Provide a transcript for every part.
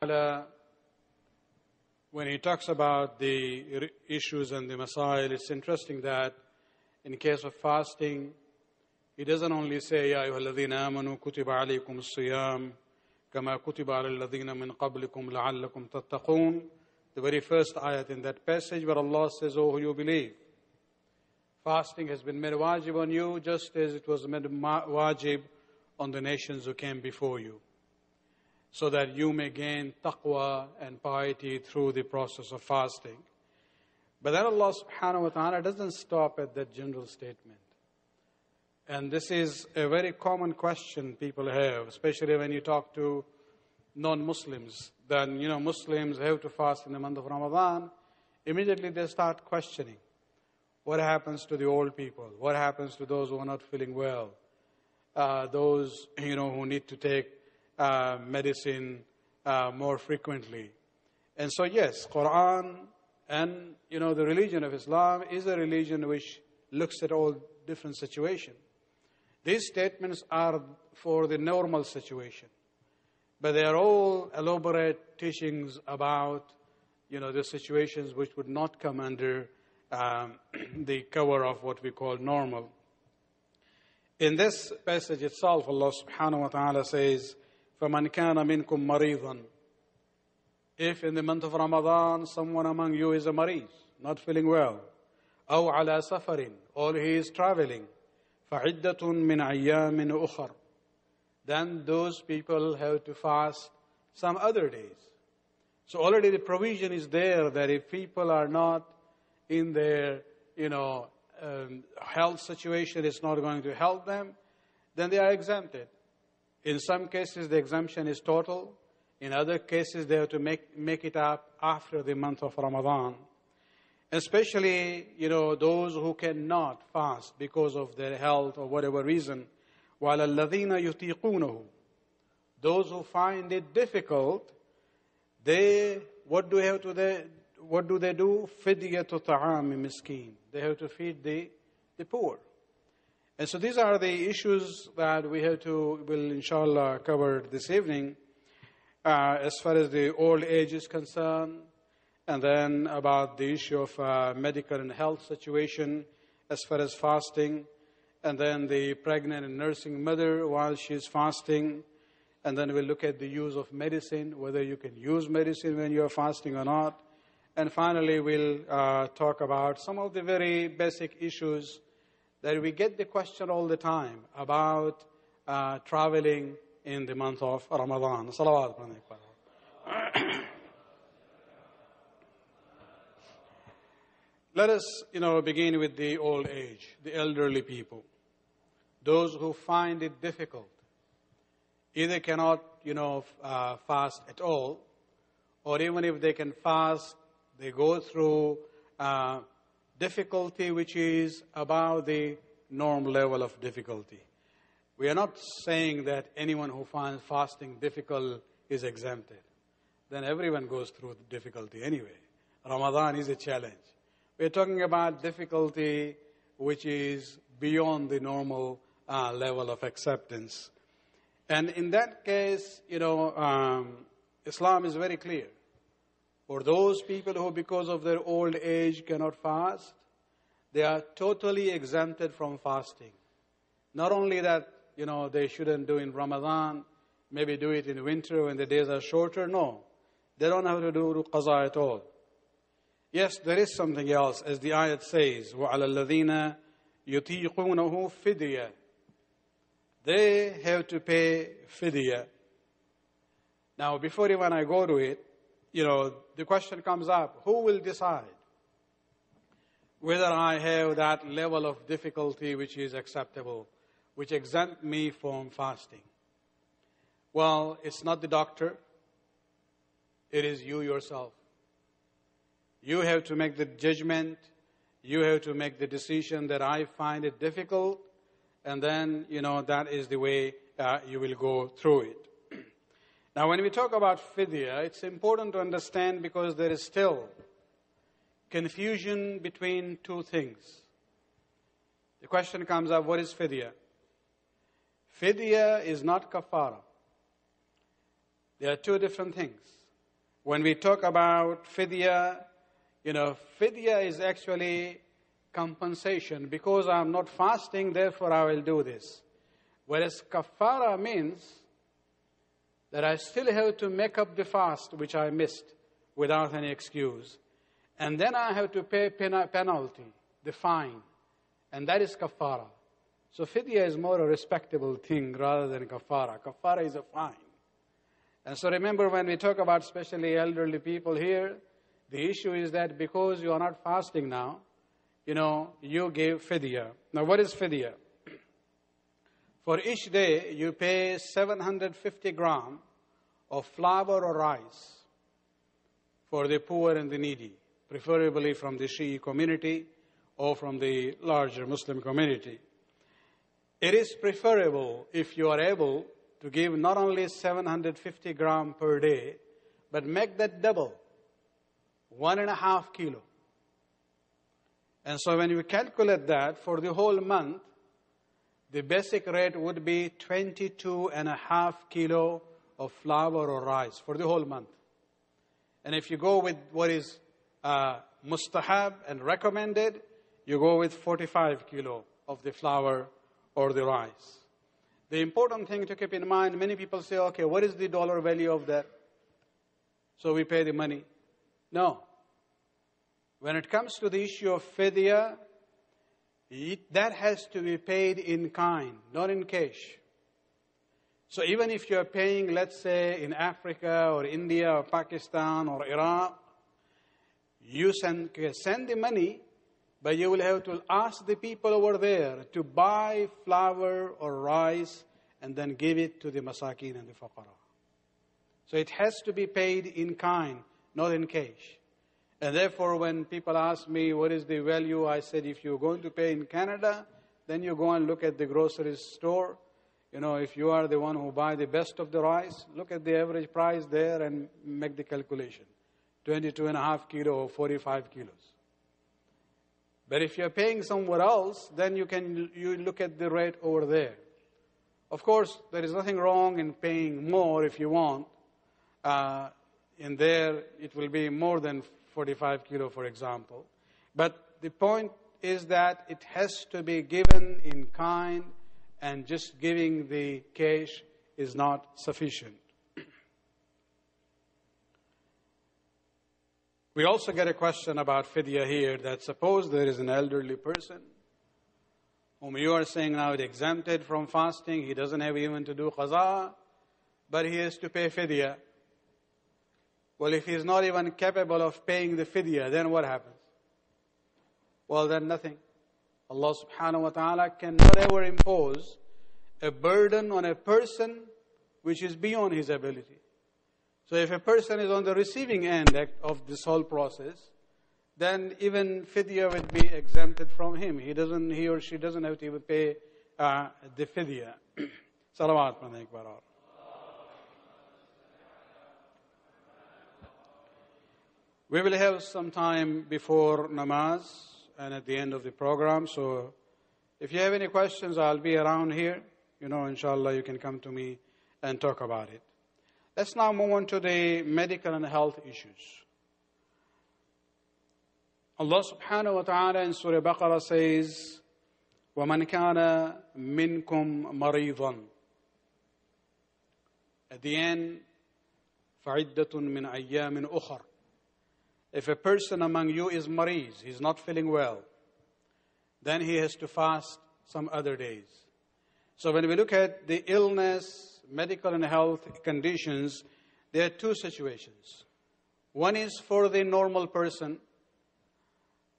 ta'ala, when he talks about the issues and the masail, it's interesting that in case of fasting, he doesn't only say, Ya ayyuhalladhina amanu kutiba alaykum as-siyam, kama kutiba ala alladhina min qablikum la'allakum tattaqun. The very first ayat in that passage where Allah says, Oh, you believe, fasting has been made wajib on you just as it was made wajib on the nations who came before you, so that you may gain taqwa and piety through the process of fasting. But then Allah subhanahu wa ta'ala doesn't stop at that general statement. And this is a very common question people have, especially when you talk to non-Muslims. Then, Muslims have to fast in the month of Ramadan. Immediately they start questioning. What happens to the old people? What happens to those who are not feeling well? Those, who need to take medicine more frequently. And so, yes, Quran and, the religion of Islam is a religion which looks at all different situations. These statements are for the normal situation. But they are all elaborate teachings about, the situations which would not come under the cover of what we call normal. In this passage itself, Allah subhanahu wa ta'ala says, فَمَنْ كَانَ مِنْكُمْ مَرِيضًا. If in the month of Ramadan, someone among you is a marid, not feeling well, أَوْ عَلَى سَفَرٍ, or he is traveling, فَعِدَّةٌ مِّنْ أَيَّامٍ أُخَرٍ, then those people have to fast some other days. So already the provision is there that if people are not in their, health situation is not going to help them, then they are exempted. In some cases, the exemption is total. In other cases, they have to make it up after the month of Ramadan. Especially, those who cannot fast because of their health or whatever reason. وَعَلَى الَّذِينَ يُطِيقُونَهُ, those who find it difficult, what do they do? فِدْيَةُ طَعَامِ مِسْكِينٍ. They have to feed the poor. And so these are the issues that will inshallah cover this evening, as far as the old age is concerned, and then about the issue of medical and health situation as far as fasting, and then the pregnant and nursing mother while she is fasting, and then we'll look at the use of medicine, whether you can use medicine when you are fasting or not. And finally, we'll talk about some of the very basic issues that we get the question all the time about traveling in the month of Ramadan. Salawat. Let us, begin with the old age, the elderly people. Those who find it difficult, either cannot, fast at all, or even if they can fast, they go through difficulty which is above the norm level of difficulty. We are not saying that anyone who finds fasting difficult is exempted. Then everyone goes through the difficulty anyway. Ramadan is a challenge. We are talking about difficulty which is beyond the normal level of acceptance. And in that case, Islam is very clear. For those people who, because of their old age, cannot fast, they are totally exempted from fasting. Not only that, they shouldn't do in Ramadan, maybe do it in winter when the days are shorter. No, they don't have to do qaza at all. Yes, there is something else, as the ayat says, وَعَلَى الَّذِينَ يُطِيقُونَهُ فِدْيَةً. They have to pay fidya. Now, before even I go to it, the question comes up, who will decide whether I have that level of difficulty which is acceptable, which exempt me from fasting? Well, it's not the doctor. It is you yourself. You have to make the judgment. You have to make the decision that I find it difficult. And then, that is the way you will go through it. Now, when we talk about fidya, it's important to understand because there is still confusion between two things. The question comes up, what is fidya? Fidya is not kafara. There are two different things. When we talk about fidya, fidya is actually compensation. Because I'm not fasting, therefore I will do this. Whereas kafara means that I still have to make up the fast which I missed without any excuse. And then I have to pay penalty, the fine. And that is kafara. So fidya is more a respectable thing rather than kafara. Kafara is a fine. And so remember, when we talk about especially elderly people here, the issue is that because you are not fasting now, you give fidya. Now what is fidya? For each day, you pay 750 grams of flour or rice for the poor and the needy, preferably from the Shi'i community or from the larger Muslim community. It is preferable if you are able to give not only 750 grams per day, but make that double, 1.5 kilo. And so when you calculate that for the whole month, the basic rate would be 22.5 kilo of flour or rice for the whole month. And if you go with what is mustahab and recommended, you go with 45 kilo of the flour or the rice. The important thing to keep in mind, many people say, okay, what is the dollar value of that? So we pay the money. No. When it comes to the issue of fidya, that has to be paid in kind, not in cash. So even if you're paying, let's say, in Africa or India or Pakistan or Iraq, you send the money, but you will have to ask the people over there to buy flour or rice and then give it to the masakin and the faqara. So it has to be paid in kind, not in cash. And therefore, when people ask me, what is the value? I said, if you're going to pay in Canada, then you go and look at the grocery store. If you are the one who buy the best of the rice, look at the average price there and make the calculation. 22.5 kilo or 45 kilos. But if you're paying somewhere else, then you look at the rate over there. Of course, there is nothing wrong in paying more if you want. In there, it will be more than 45 kilo, for example. But the point is that it has to be given in kind, and just giving the cash is not sufficient. We also get a question about fidya here, that suppose there is an elderly person whom you are saying now is exempted from fasting, he doesn't have even to do qaza, but he has to pay fidya. Well, if he is not even capable of paying the fidya, then what happens? Well, then nothing. Allah subhanahu wa ta'ala cannot ever impose a burden on a person which is beyond his ability. So if a person is on the receiving end of this whole process, then even fidya would be exempted from him. He or she doesn't have to even pay the fidya. Salawat. We will have some time before namaz and at the end of the program. So if you have any questions, I'll be around here. Inshallah, you can come to me and talk about it. Let's now move on to the medical and health issues. Allah subhanahu wa ta'ala in Surah Baqarah says, وَمَنْ كَانَ مِنْكُمْ مَرِيضًا. At the end, فَعِدَّةٌ مِنْ أَيَّامٍ أُخَرٍ. If a person among you is mareez, he's not feeling well, then he has to fast some other days. So when we look at the illness, medical and health conditions, there are two situations. One is for the normal person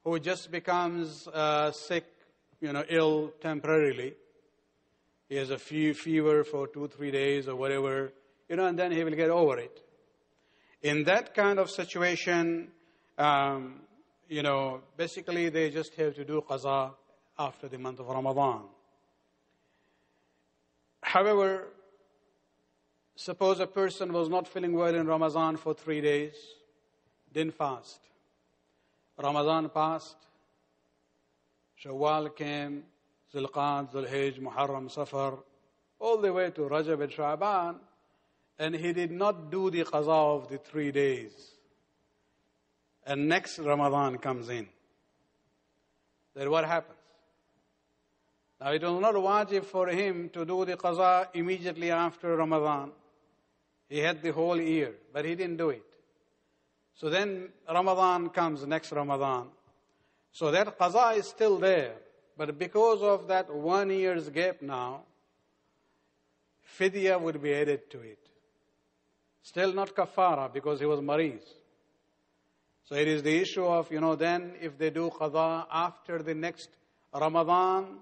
who just becomes sick, ill temporarily. He has a fever for 2-3 days or whatever, and then he will get over it. In that kind of situation, basically they just have to do qaza after the month of Ramadan. However, suppose a person was not feeling well in Ramadan for 3 days, didn't fast. Ramadan passed, Shawwal came, Zulqa'ad, Zulhijj, Muharram, Safar, all the way to Rajab and Sha'ban, and he did not do the qaza of the 3 days, and next Ramadan comes in, then what happens? Now, it was not wajib for him to do the qaza immediately after Ramadan. He had the whole year, but he didn't do it. So then Ramadan comes, next Ramadan. So that qaza is still there. But because of that 1 year's gap now, fidya would be added to it. Still not kafara because he was mariz. So it is the issue of, then if they do qaza after the next Ramadan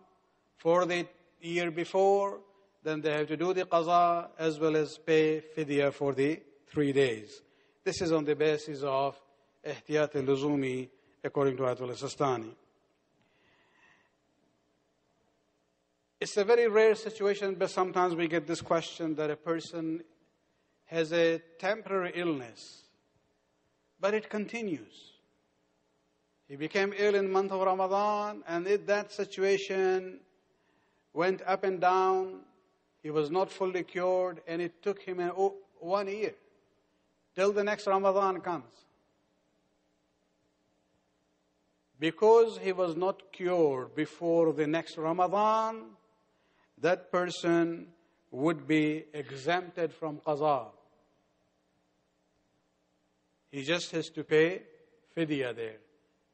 for the year before, then they have to do the qaza as well as pay fidya for the 3 days. This is on the basis of ihtiyat al-luzumi, according to Ayatollah Sistani. It's a very rare situation, but sometimes we get this question that a person has a temporary illness, but it continues. He became ill in the month of Ramadan, and that situation went up and down. He was not fully cured, and it took him 1 year till the next Ramadan comes. Because he was not cured before the next Ramadan, that person would be exempted from qaza. He just has to pay fidya there,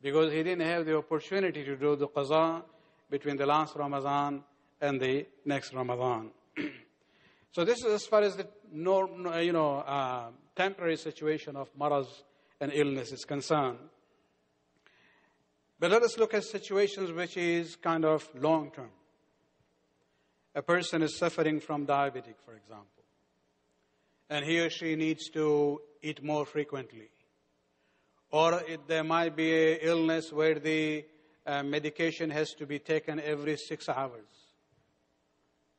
because he didn't have the opportunity to do the qaza between the last Ramadan and the next Ramadan. So this is as far as the temporary situation of maraz and illness is concerned. But let us look at situations which is kind of long-term. A person is suffering from diabetic, for example, and he or she needs to eat more frequently. Or there might be an illness where the medication has to be taken every 6 hours.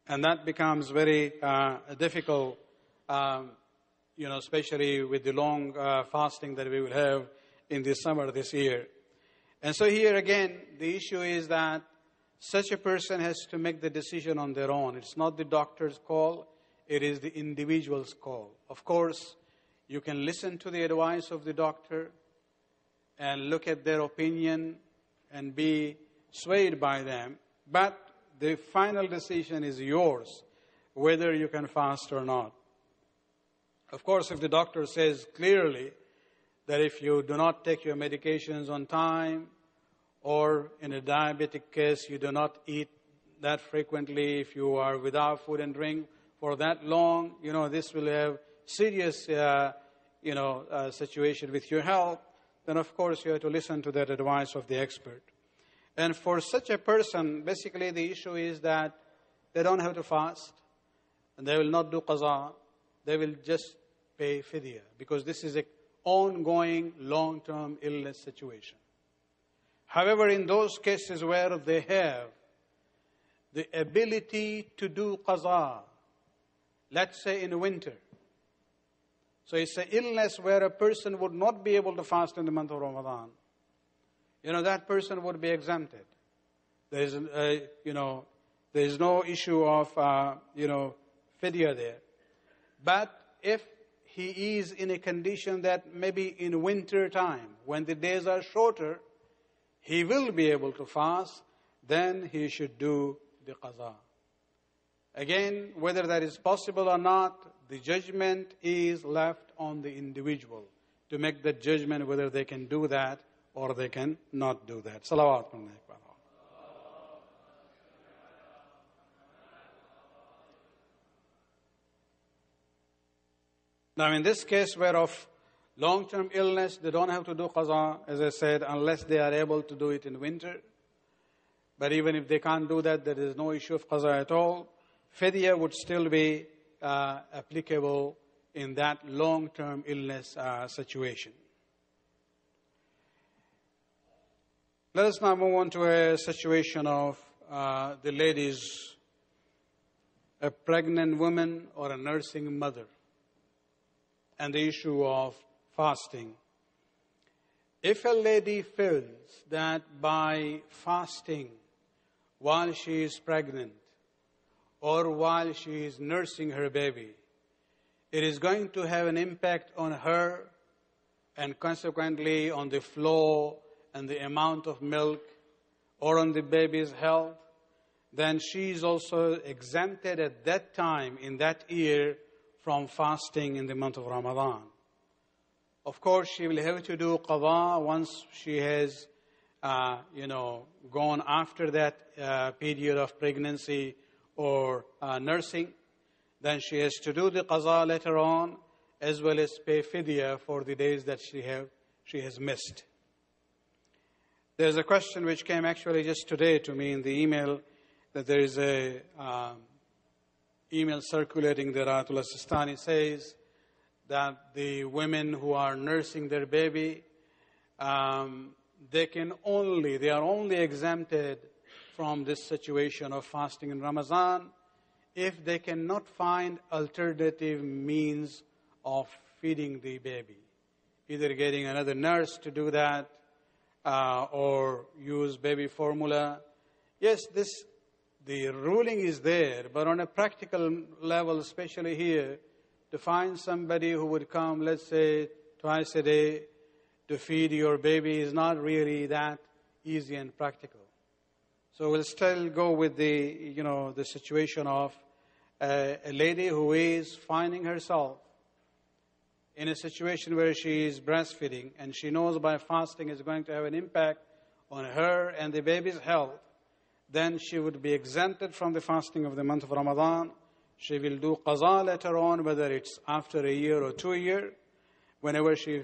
And that becomes very difficult, especially with the long fasting that we will have in the summer this year. And so here again, the issue is that such a person has to make the decision on their own. It's not the doctor's call, it is the individual's call. Of course, you can listen to the advice of the doctor and look at their opinion and be swayed by them, but the final decision is yours, whether you can fast or not. Of course, if the doctor says clearly that if you do not take your medications on time, or in a diabetic case, you do not eat that frequently, if you are without food and drink for that long, this will have serious, situation with your health, then of course you have to listen to that advice of the expert. And for such a person, basically the issue is that they don't have to fast, and they will not do qaza, they will just pay fidya, because this is an ongoing long-term illness situation. However, in those cases where they have the ability to do qaza, let's say in winter, so it's an illness where a person would not be able to fast in the month of Ramadan, that person would be exempted. There is, there is no issue of, fidya there. But if he is in a condition that maybe in winter time, when the days are shorter, he will be able to fast, then he should do the qaza. Again, whether that is possible or not, the judgment is left on the individual to make the judgment whether they can do that or they can not do that. Salawat. Now, in this case where of long-term illness, they don't have to do qaza, as I said, unless they are able to do it in winter. But even if they can't do that, there is no issue of qaza at all. Fidya would still be applicable in that long-term illness situation. Let us now move on to a situation of the ladies, a pregnant woman or a nursing mother, and the issue of fasting. If a lady feels that by fasting while she is pregnant or while she is nursing her baby, it is going to have an impact on her and consequently on the flow and the amount of milk or on the baby's health, then she is also exempted at that time in that year from fasting in the month of Ramadan. Of course, she will have to do qada once she has, gone after that period of pregnancy or nursing. Then she has to do the qaza later on, as well as pay fidya for the days that she has missed. There's a question which came actually just today to me in the email, that there is a email circulating that Ayatollah Sistani says that the women who are nursing their baby, they are only exempted from this situation of fasting in Ramadan if they cannot find alternative means of feeding the baby, either getting another nurse to do that or use baby formula. Yes, the ruling is there, but on a practical level, especially here, to find somebody who would come, let's say, twice a day to feed your baby is not really that easy and practical. So we'll still go with the situation of a lady who is finding herself in a situation where she is breastfeeding and she knows by fasting is going to have an impact on her and the baby's health. Then she would be exempted from the fasting of the month of Ramadan. She will do qaza later on, whether it's after a year or 2 years, whenever she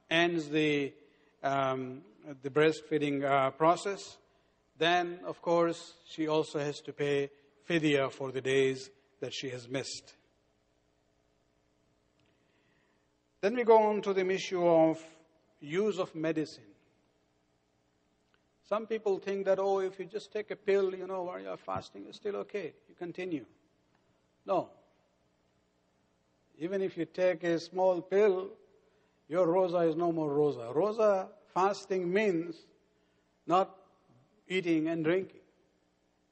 ends the breastfeeding process. Then, of course, she also has to pay fidya for the days that she has missed. Then we go on to the issue of use of medicine. Some people think that, if you just take a pill, while you're fasting, it's still okay. You continue. No. Even if you take a small pill, your roza is no more roza. Roza fasting means not eating and drinking.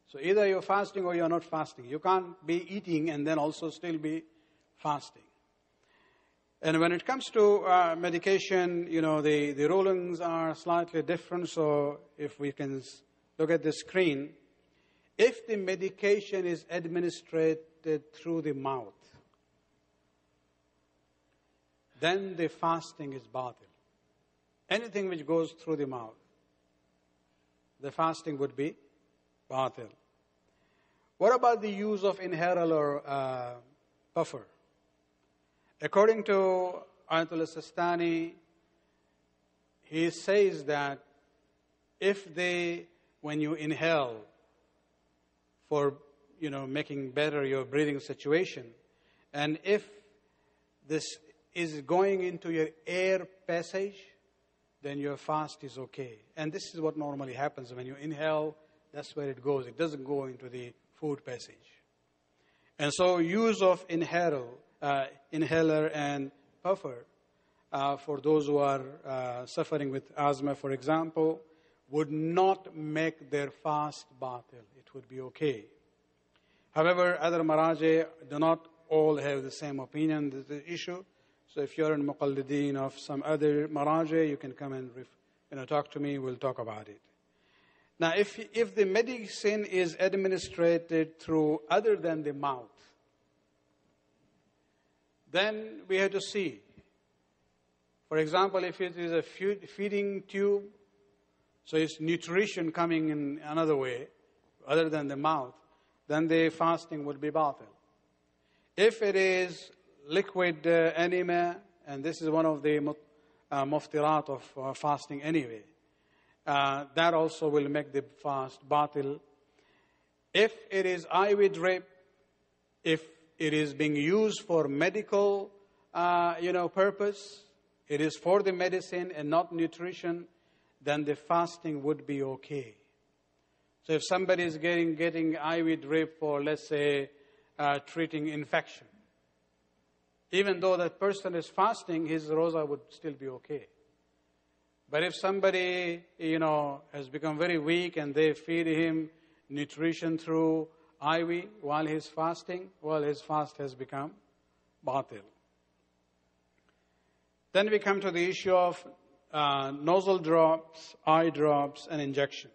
So either you're fasting or you're not fasting. You can't be eating and then also still be fasting. And when it comes to medication, the rulings are slightly different. So if we can look at the screen, if the medication is administered through the mouth, then the fasting is batil. Anything which goes through the mouth, the fasting would be batil. What about the use of inhaler or puffer? According to Ayatollah Sistani, he says that when you inhale for, making better your breathing situation, and if this is going into your air passage, then your fast is okay. And this is what normally happens when you inhale, that's where it goes. It doesn't go into the food passage. And so use of inhaler and puffer for those who are suffering with asthma, for example, would not make their fast batil. It would be okay. However, other maraji do not all have the same opinion. This is the issue. So if you're in muqallideen of some other maraji, you can come and talk to me. We'll talk about it. Now, if the medicine is administered through other than the mouth, then we have to see. For example, if it is a feeding tube, so it's nutrition coming in another way, other than the mouth, then the fasting would be batil. If it is liquid enema, and this is one of the muftirat of fasting anyway, that also will make the fast batil. If it is IV drip, if it is being used for medical, purpose, it is for the medicine and not nutrition, then the fasting would be okay. So if somebody is getting IV drip for, let's say, treating infection, even though that person is fasting, his roza would still be okay. But if somebody, has become very weak and they feed him nutrition through IV while he's fasting, well, his fast has become batil. Then we come to the issue of nozzle drops, eye drops, and injection.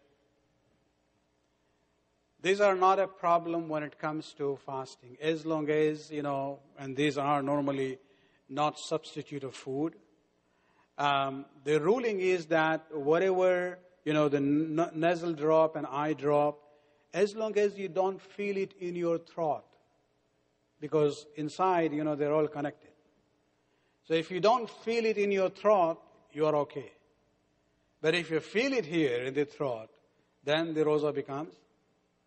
These are not a problem when it comes to fasting, as long as, and these are normally not substitute of food. The ruling is that whatever, the nasal drop and eye drop, as long as you don't feel it in your throat, because inside, they're all connected. So if you don't feel it in your throat, you are okay. But if you feel it here in the throat, then the roza becomes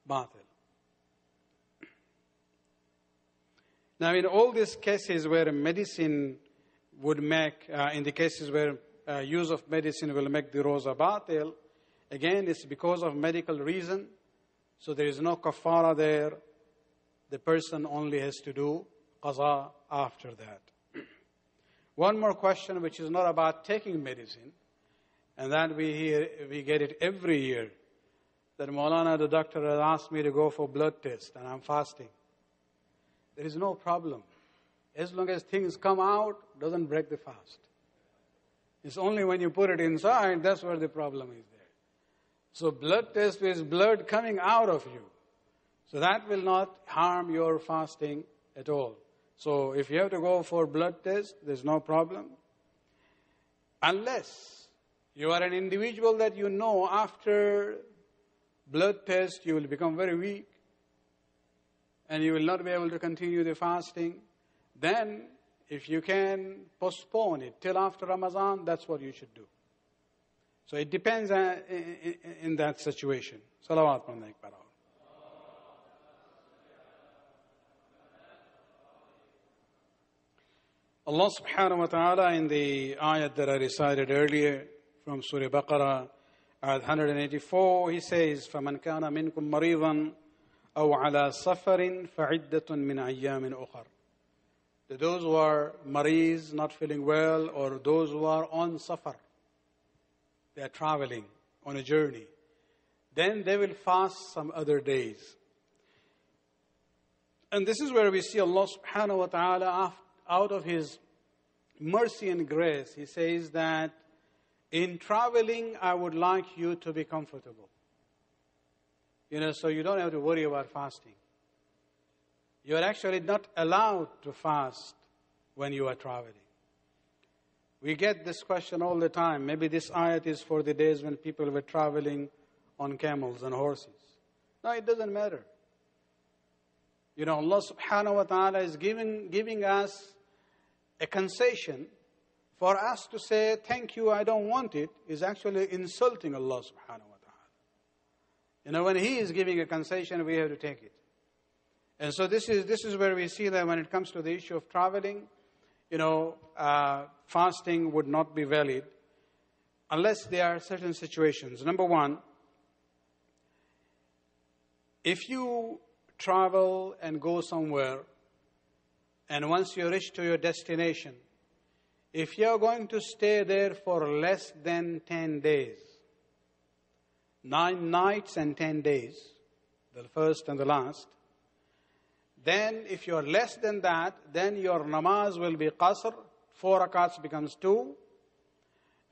batil. Now, in all these cases where medicine would make, in the cases where use of medicine will make the roza batil, again, it's because of medical reason. So there is no kafara there. The person only has to do qaza after that. One more question, which is not about taking medicine, and that we get it every year, that Maulana, the doctor, has asked me to go for blood test, and I'm fasting. There is no problem. As long as things come out, doesn't break the fast. It's only when you put it inside, that's where the problem is there. So blood test is blood coming out of you. So that will not harm your fasting at all. So if you have to go for blood test, there's no problem. Unless you are an individual that after blood test you will become very weak and you will not be able to continue the fasting, then if you can postpone it till after Ramadan, that's what you should do. So it depends in that situation. Salawat on the Akbar. Allah subhanahu wa ta'ala in the ayat that I recited earlier from Surah Baqarah, ayat 184, He says, فَمَنْ كَانَ مِنْكُمْ مَرِيضًا أَوْ عَلَى سَفَرٍ فَعِدَّةٌ مِنْ أَيَّامٍ أُخَرٍ. Those who are mariz, not feeling well, or those who are on safar, they are traveling on a journey, then they will fast some other days. And this is where we see Allah subhanahu wa ta'ala, out of His mercy and grace, He says that in traveling, I would like you to be comfortable. So you don't have to worry about fasting. You are actually not allowed to fast when you are traveling. We get this question all the time. Maybe this ayat is for the days when people were traveling on camels and horses. No, it doesn't matter. Allah subhanahu wa ta'ala is giving us a concession. For us to say, thank you, I don't want it, is actually insulting Allah subhanahu wa ta'ala. When He is giving a concession, we have to take it. And so this is where we see that when it comes to the issue of traveling, fasting would not be valid unless there are certain situations. Number one, if you travel and go somewhere, and once you reach to your destination, if you are going to stay there for less than 10 days, 9 nights and 10 days, the first and the last, then if you are less than that, then your namaz will be qasr, 4 rakats becomes 2,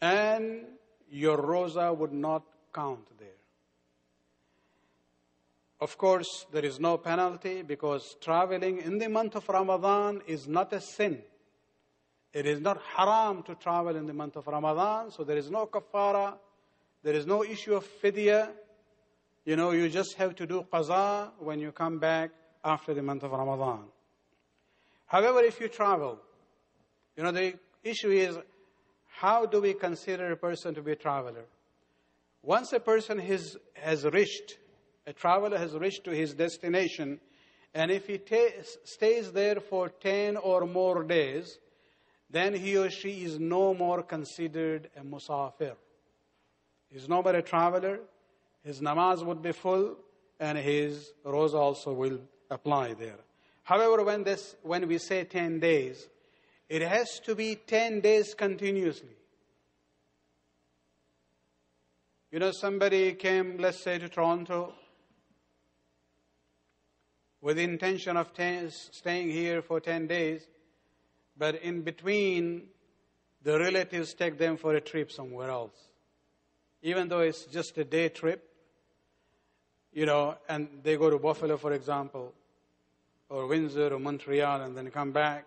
and your roza would not count there. Of course, there is no penalty because traveling in the month of Ramadan is not a sin. It is not haram to travel in the month of Ramadan, so there is no kafara, there is no issue of fidya. You just have to do qaza when you come back after the month of Ramadan. However, if you travel, the issue is, how do we consider a person to be a traveler? Once a person a traveler has reached to his destination, and if he stays there for 10 or more days, then he or she is no more considered a musafir. He's no more a traveler, his namaz would be full, and his roza also will apply there. However, when we say 10 days, it has to be 10 days continuously. Somebody came, let's say, to Toronto with the intention of staying here for 10 days, but in between, the relatives take them for a trip somewhere else. Even though it's just a day trip, and they go to Buffalo, for example, or Windsor or Montreal, and then come back,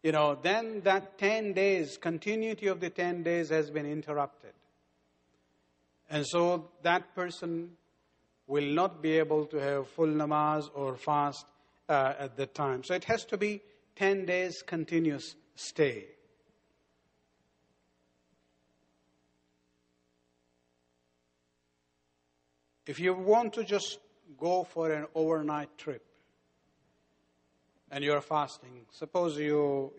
then that 10 days, continuity of the 10 days has been interrupted. And so that person will not be able to have full namaz or fast at that time. So it has to be 10 days continuous stay. If you want to just go for an overnight trip and you're fasting, suppose you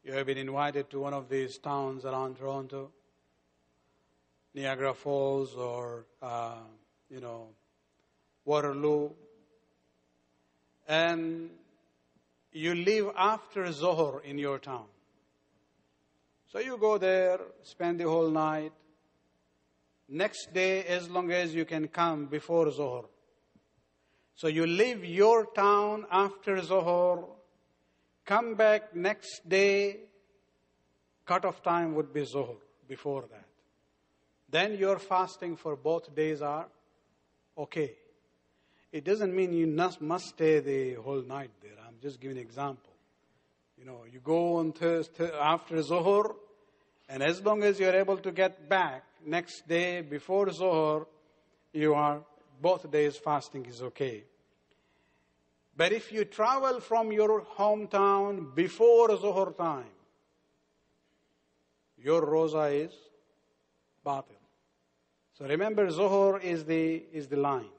have been invited to one of these towns around Toronto, Niagara Falls or, Waterloo, and you leave after Zohar in your town. So you go there, spend the whole night. Next day, as long as you can come before Zohar. So you leave your town after Zohar, come back next day, cut-off time would be Zohar, before that. Then your fasting for both days are okay. It doesn't mean you must stay the whole night there. I'm just giving an example. You go on Thursday after Zohar, and as long as you're able to get back next day before Zohar, both days fasting is okay. But if you travel from your hometown before Zohar time, your roza is batil. So remember, Zohar is the line.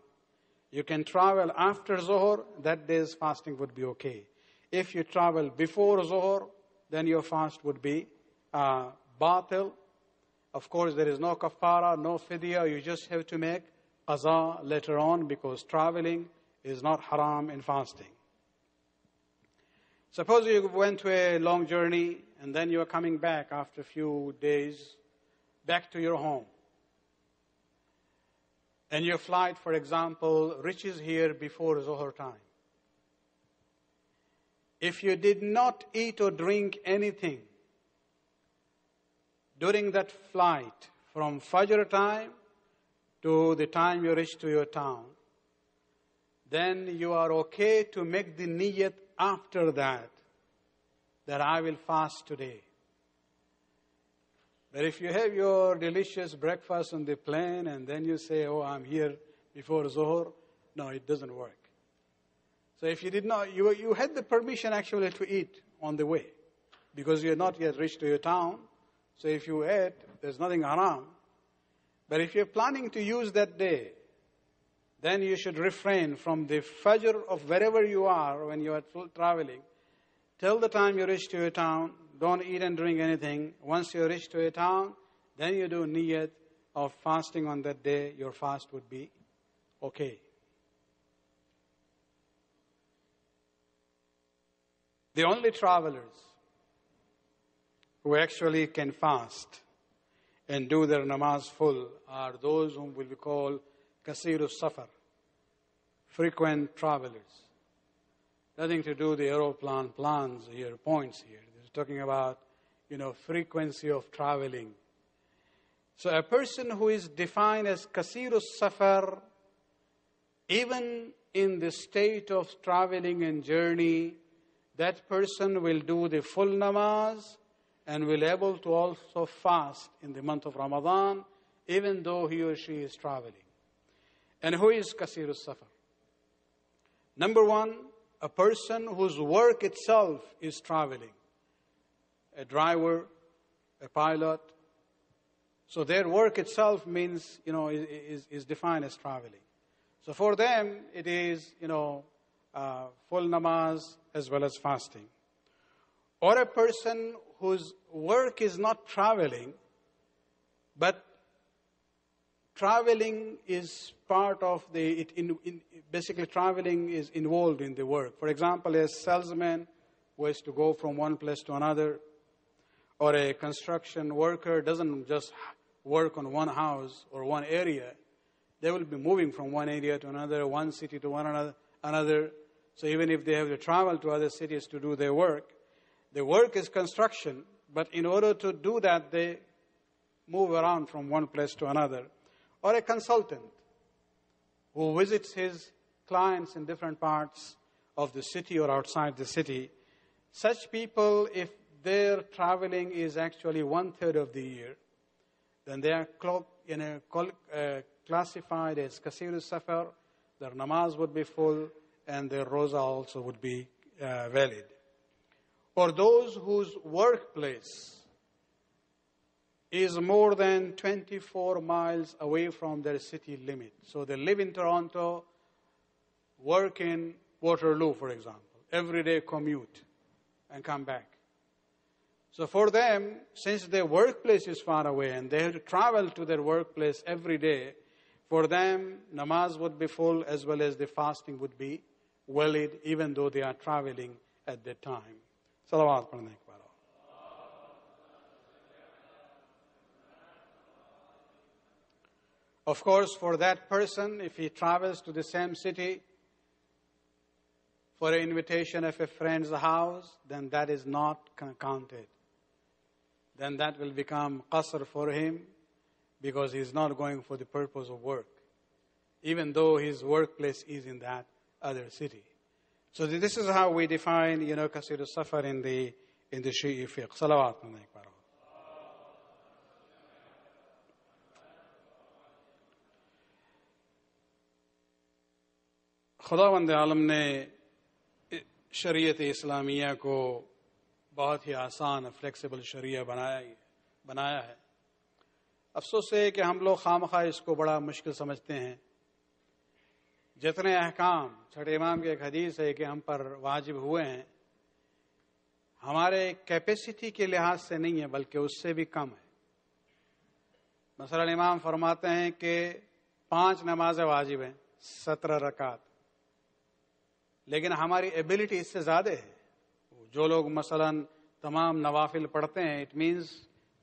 You can travel after Zohar, that day's fasting would be okay. If you travel before Zohar, then your fast would be batil. Of course, there is no kafara, no fidya. You just have to make qaza later on, because traveling is not haram in fasting. Suppose you went to a long journey and then you are coming back after a few days back to your home. And your flight, for example, reaches here before Zohar time. If you did not eat or drink anything during that flight from Fajr time to the time you reach to your town, then you are okay to make the niyyat after that I will fast today. But if you have your delicious breakfast on the plane and then you say, oh, I'm here before Zohar, no, it doesn't work. So if you did not, you had the permission actually to eat on the way, because you had not yet reached to your town. So if you ate, there's nothing haram. But if you're planning to use that day, then you should refrain from the Fajr of wherever you are when you are traveling till the time you reach to your town. Don't eat and drink anything. Once you reach to a town, then you do niyyat of fasting on that day. Your fast would be okay. The only travelers who actually can fast and do their namaz full are those whom we call kasirus safar, frequent travelers. Nothing to do with the aeroplane plans here, points here. They're talking about, frequency of traveling. So a person who is defined as kasirus safar, even in the state of traveling and journey, that person will do the full namaz and will able to also fast in the month of Ramadan, even though he or she is traveling. And who is kasirus safar? Number one, a person whose work itself is traveling. A driver, a pilot. So their work itself means, is defined as traveling. So for them, it is, full namaz as well as fasting. Or a person whose work is not traveling, but traveling is part of basically traveling is involved in the work. For example, a salesman who has to go from one place to another, or a construction worker doesn't just work on one house or one area. They will be moving from one area to another, one city to another. So even if they have to travel to other cities to do their work is construction, but in order to do that, they move around from one place to another. Or a consultant who visits his clients in different parts of the city or outside the city. Such people, if their traveling is actually 1/3 of the year, then they are classified as Kasir Safar. Their namaz would be full and their roza also would be valid. For those whose workplace is more than 24 miles away from their city limit. So they live in Toronto, work in Waterloo, for example, everyday commute and come back. So for them, since their workplace is far away and they have to travel to their workplace every day, for them, namaz would be full as well as the fasting would be valid, even though they are traveling at that time. Salawat padhne ke baad. Of course, for that person, if he travels to the same city for an invitation of a friend's house, then that is not counted. Then that will become qasr for him because he is not going for the purpose of work, even though his workplace is in that other city. So this is how we define, Kasir al-Safar in the Shi'i fiqh. Salawat. خداوند عالم نے شریعت اسلامیہ کو بہت ہی آسان flexible شریعہ بنایا ہے. افسوس ہے کہ ہم لوگ خواہ اس کو بڑا مشکل سمجھتے ہیں. جتنے احکام چھٹے امام کی ایک حدیث ہے کہ ہم پر واجب ہوئے ہیں، ہمارے کیپیسٹی کے لحاظ سے نہیں ہے بلکہ اس سے بھی کم ہے. مثلا امام فرماتے ہیں کہ 5 نمازیں واجب ہیں، 17 رکعت، لیکن ہماری ایبلٹی اس سے زیادہ ہے. جو لوگ مثلا تمام نوافل پڑھتے ہیں، it means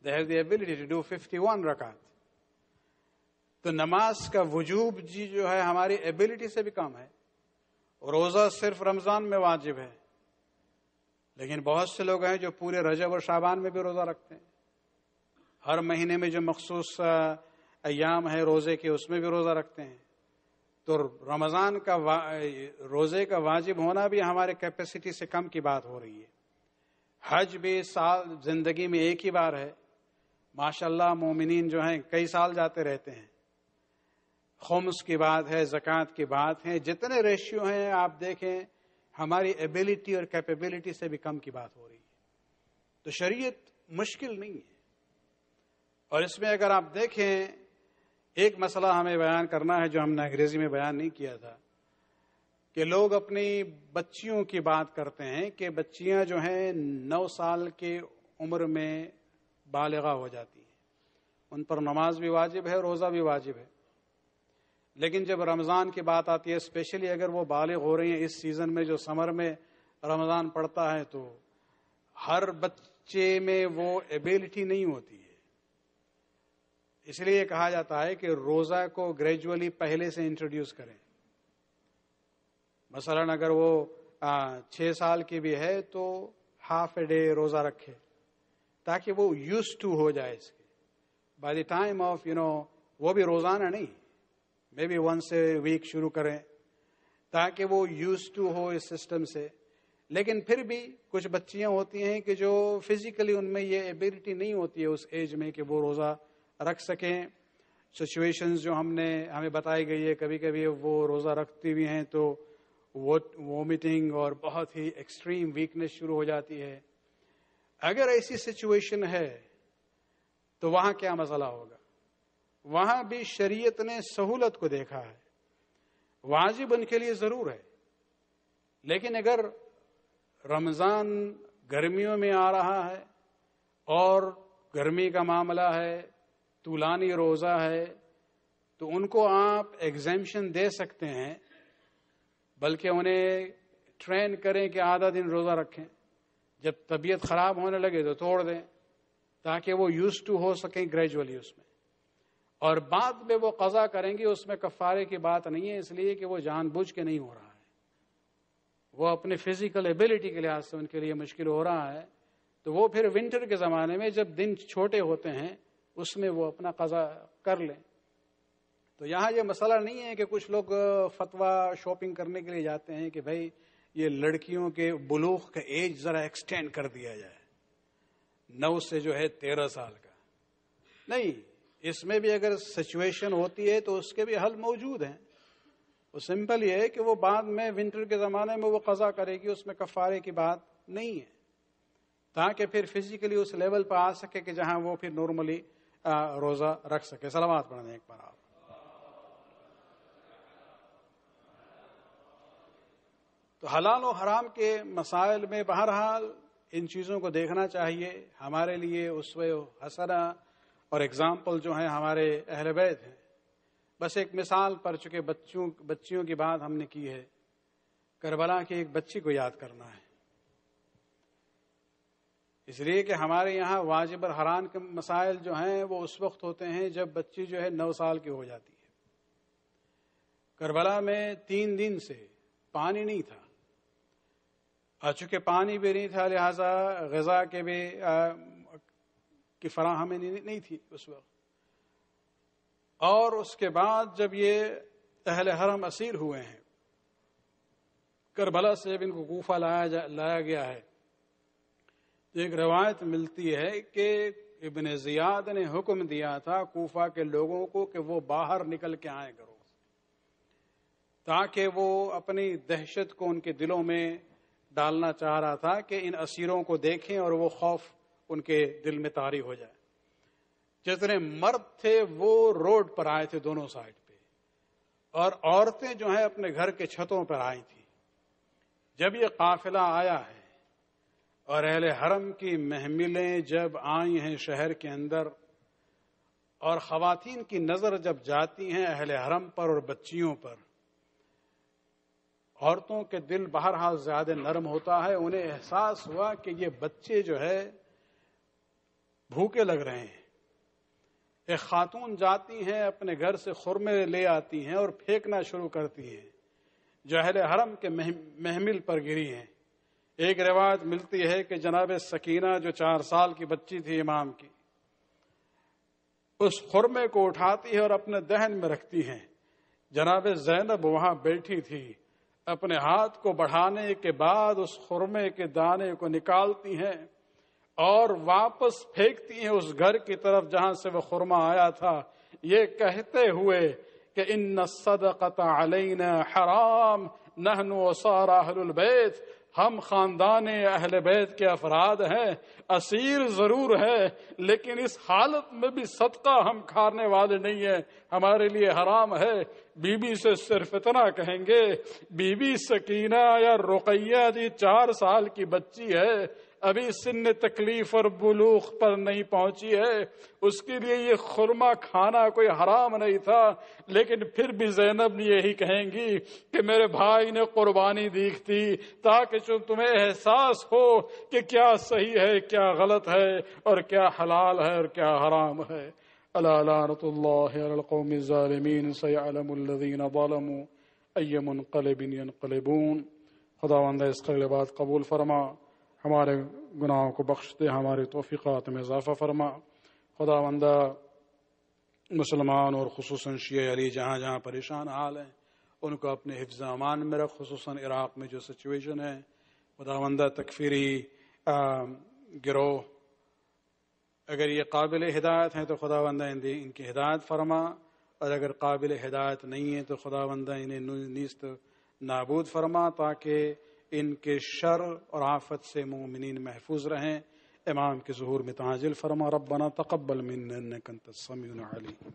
they have the ability to do 51 رکعت. تو نماز کا وجوب جو ہے ہماری ایبلٹی سے بھی کم ہے. روزہ صرف رمضان میں واجب ہے، لیکن بہت سے لوگ ہیں جو پورے رجب اور شعبان میں بھی روزہ رکھتے ہیں. ہر مہینے میں جو مخصوص ایام ہے روزے کے، اس میں بھی روزہ رکھتے ہیں. تو رمضان کا روزے کا واجب ہونا بھی ہمارے کیپیسٹی سے کم کی بات ہو رہی ہے. حج بھی سال زندگی میں ایک ہی بار ہے. ماشاءاللہ مومنین جو ہیں کئی سال جاتے رہتے ہیں. خمس کی بات ہے، زکوٰۃ کی بات ہے، جتنے ریشیو ہیں آپ دیکھیں ہماری ایبلٹی اور کیپیبلٹی سے بھی کم کی بات ہو رہی ہے. تو شریعت مشکل نہیں ہے. اور اس میں اگر آپ دیکھیں ایک مسئلہ ہمیں بیان کرنا ہے جو ہم نے انگریزی میں بیان نہیں کیا تھا، کہ لوگ اپنی بچیوں کی بات کرتے ہیں کہ بچیاں جو ہیں 9 سال کی عمر میں بالغہ ہو جاتی ہیں، ان پر نماز بھی واجب ہے، روزہ بھی واجب ہے. لیکن جب رمضان کی بات آتی ہے، اسپیشلی اگر وہ بالغ ہو رہی ہیں اس سیزن میں جو سمر میں رمضان پڑتا ہے، تو ہر بچے میں وہ ایبلٹی نہیں ہوتی ہے. اس لیے کہا جاتا ہے کہ روزہ کو گریجولی پہلے سے انٹروڈیوس کریں. مثلا اگر وہ 6 سال کی بھی ہے تو ہاف اے ڈے روزہ رکھے تاکہ وہ یوز ٹو ہو جائے اس کے. بائی دی ٹائم آف وہ بھی روزانہ نہیں، maybe once a week شروع کریں تاکہ وہ یوز ٹو ہو اس سسٹم سے. لیکن پھر بھی کچھ بچیاں ہوتی ہیں کہ جو فزیکلی ان میں یہ ایبلٹی نہیں ہوتی ہے اس ایج میں کہ وہ روزہ رکھ سکیں. سچویشنز جو ہمیں بتائی گئی ہے، کبھی کبھی وہ روزہ رکھتی بھی ہیں تو وومٹنگ اور بہت ہی ایکسٹریم ویکنس شروع ہو جاتی ہے. اگر ایسی سچویشن ہے تو وہاں کیا مسئلہ ہوگا؟ وہاں بھی شریعت نے سہولت کو دیکھا ہے. واجب ان کے لیے ضرور ہے، لیکن اگر رمضان گرمیوں میں آ رہا ہے اور گرمی کا معاملہ ہے، طولانی روزہ ہے، تو ان کو آپ ایگزیمشن دے سکتے ہیں، بلکہ انہیں ٹرین کریں کہ آدھا دن روزہ رکھیں. جب طبیعت خراب ہونے لگے تو توڑ دیں تاکہ وہ یوز ٹو ہو سکیں گریجولی اس میں. اور بعد میں وہ قضا کریں گے، اس میں کفارے کی بات نہیں ہے، اس لیے کہ وہ جان بوجھ کے نہیں ہو رہا ہے. وہ اپنی فزیکل ایبلٹی کے لحاظ سے ان کے لیے مشکل ہو رہا ہے، تو وہ پھر ونٹر کے زمانے میں جب دن چھوٹے ہوتے ہیں اس میں وہ اپنا قضا کر لیں۔ تو یہاں یہ مسئلہ نہیں ہے کہ کچھ لوگ فتویٰ شاپنگ کرنے کے لیے جاتے ہیں کہ بھائی یہ لڑکیوں کے بلوغ کا ایج ذرا ایکسٹینڈ کر دیا جائے 9 سے جو ہے 13 سال کا۔ نہیں، اس میں بھی اگر سچویشن ہوتی ہے تو اس کے بھی حل موجود ہیں۔ وہ سمپل یہ ہے کہ وہ بعد میں ونٹر کے زمانے میں وہ قضا کرے گی، اس میں کفارے کی بات نہیں ہے، تاکہ پھر فزیکلی اس لیول پہ آ سکے کہ جہاں وہ پھر نارملی روزہ رکھ سکے۔ صلوات پڑھنے ایک بار آپ۔ تو حلال و حرام کے مسائل میں بہرحال ان چیزوں کو دیکھنا چاہیے۔ ہمارے لیے اسوہ حسنہ اور اگزامپل جو ہیں ہمارے اہل بیت ہیں۔ بس ایک مثال پڑ چکے بچیوں کی بات ہم نے کی ہے، کربلا کی ایک بچی کو یاد کرنا ہے، اس لیے کہ ہمارے یہاں واجب اور حرام کے مسائل جو ہیں وہ اس وقت ہوتے ہیں جب بچی جو ہے 9 سال کی ہو جاتی ہے۔ کربلا میں 3 دن سے پانی نہیں تھا، چونکہ پانی بھی نہیں تھا لہذا غذا کے بھی کی فراہمی نہیں تھی اس وقت، اور اس کے بعد جب یہ اہل حرم اسیر ہوئے ہیں کربلا سے، جب ان کو کوفہ لایا گیا ہے، تو ایک روایت ملتی ہے کہ ابن زیاد نے حکم دیا تھا کوفہ کے لوگوں کو کہ وہ باہر نکل کے آئیں کرو، تاکہ وہ اپنی دہشت کو ان کے دلوں میں ڈالنا چاہ رہا تھا کہ ان اسیروں کو دیکھیں اور وہ خوف ان کے دل میں طاری ہو جائے۔ جتنے مرد تھے وہ روڈ پر آئے تھے دونوں سائڈ پہ، اور عورتیں جو ہیں اپنے گھر کے چھتوں پر آئی تھیں۔ جب یہ قافلہ آیا ہے اور اہل حرم کی محملیں جب آئی ہیں شہر کے اندر، اور خواتین کی نظر جب جاتی ہیں اہل حرم پر اور بچیوں پر، عورتوں کے دل بہرحال زیادہ نرم ہوتا ہے، انہیں احساس ہوا کہ یہ بچے جو ہے بھوکے لگ رہے ہیں۔ ایک خاتون جاتی ہیں اپنے گھر سے خرمے لے آتی ہیں اور پھینکنا شروع کرتی ہیں جو اہل حرم کے محمل پر گری ہیں۔ ایک روایت ملتی ہے کہ جناب سکینہ جو 4 سال کی بچی تھی امام کی، اس خرمے کو اٹھاتی ہے اور اپنے دہن میں رکھتی ہیں۔ جناب زینب وہاں بیٹھی تھی، اپنے ہاتھ کو بڑھانے کے بعد اس خرمے کے دانے کو نکالتی ہیں اور واپس پھینکتی ہیں اس گھر کی طرف جہاں سے وہ خرما آیا تھا، یہ کہتے ہوئے کہ ان الصدقۃ علینا حرام نحن وصار اہل البیت، ہم خاندان اہل بیت کے افراد ہیں، اسیر ضرور ہے لیکن اس حالت میں بھی صدقہ ہم کھانے والے نہیں ہیں، ہمارے لیے حرام ہے۔ بی بی سے صرف اتنا کہیں گے، بی بی سکینہ یا رقیہ جی 4 سال کی بچی ہے، ابھی سن تکلیف اور بلوغ پر نہیں پہنچی ہے، اس کے لیے یہ خرما کھانا کوئی حرام نہیں تھا، لیکن پھر بھی زینب یہی کہیں گی کہ میرے بھائی نے قربانی دی تھی تاکہ تمہیں احساس ہو کہ کیا صحیح ہے، کیا غلط ہے، اور کیا حلال ہے اور کیا حرام ہے۔ الا لعنۃ اللہ علی القوم الظالمین سیعلم الذین ظلموا ای منقلب ینقلبون۔ خداوند اس قبل بات قبول فرما، ہمارے گناہوں کو بخش دے، ہمارے توفیقات میں اضافہ فرما۔ خداوندہ مسلمان اور خصوصاً شیعہ علی جہاں جہاں پریشان حال ہیں ان کو اپنے حفظ امان میں رکھ، خصوصاً عراق میں جو سچویشن ہے۔ خداوندہ تکفیری گروہ اگر یہ قابل ہدایت ہیں تو خداوندہ ان کی ہدایت فرما، اور اگر قابل ہدایت نہیں ہے تو خداوندہ انہیں نیست نابود فرما، تاکہ ان کے شر اور آفت سے مومنین محفوظ رہیں۔ امام کے ظہور میں تعاجل فرما۔ ربنا تقبل منا انک انت السمیع العلیم۔